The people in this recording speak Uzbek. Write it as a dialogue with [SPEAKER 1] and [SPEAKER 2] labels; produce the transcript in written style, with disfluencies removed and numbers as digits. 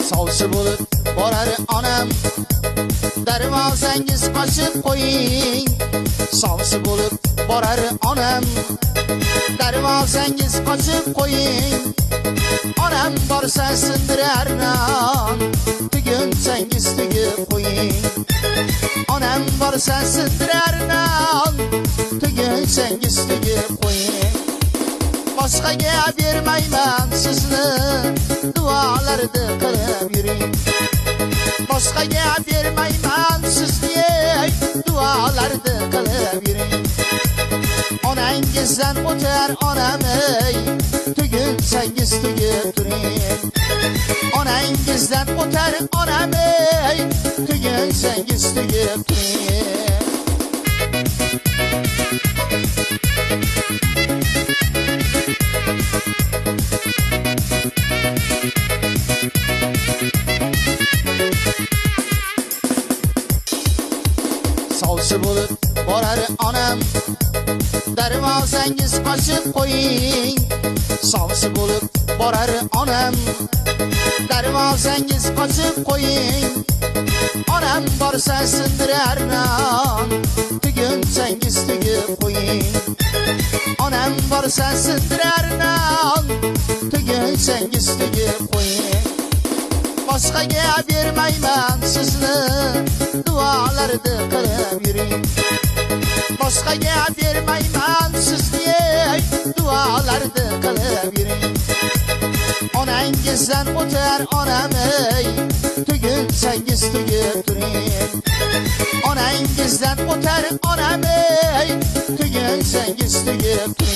[SPEAKER 1] Sovchi bo'lib borar onam, darvozangiz ochib qo'ying. Sovchi bo'lib borar onam, darvozangiz ochib qo'ying. Onam borsa sindirar non, tugunsangiz tugib qo'ying. Onam borsa sindirar non, tugunsangiz tugib qo'ying. Boshqaga bermayman sizni, duolarni qilib yuring. Boshqaga bermayman sizni, duolarni qilib yuring. Onangizdan o'tar onam ey, tugunsangiz tugib turing. Onangizdan o'tar onam ey, tugunsangiz tugib turing. Sovchi bo'lib borar onam, darvozangiz ochib qo'ying. Sovchi bo'lib borar onam, darvozangiz ochib qo'ying. Onam borsa sindirar non, tugunsangiz tugib qo'ying. Onam borsa sindirar non, tugunsangiz tugib qo'ying. Boshqaga bermayman sizni, duolarni qilib yuring. Boshqaga bermayman sizni, duolarni qilib yuring. Onangizdan o'tar onam ey, tugunsangiz tugib turing. Onangizdan o'tar onam ey, tugunsangiz tugib turing.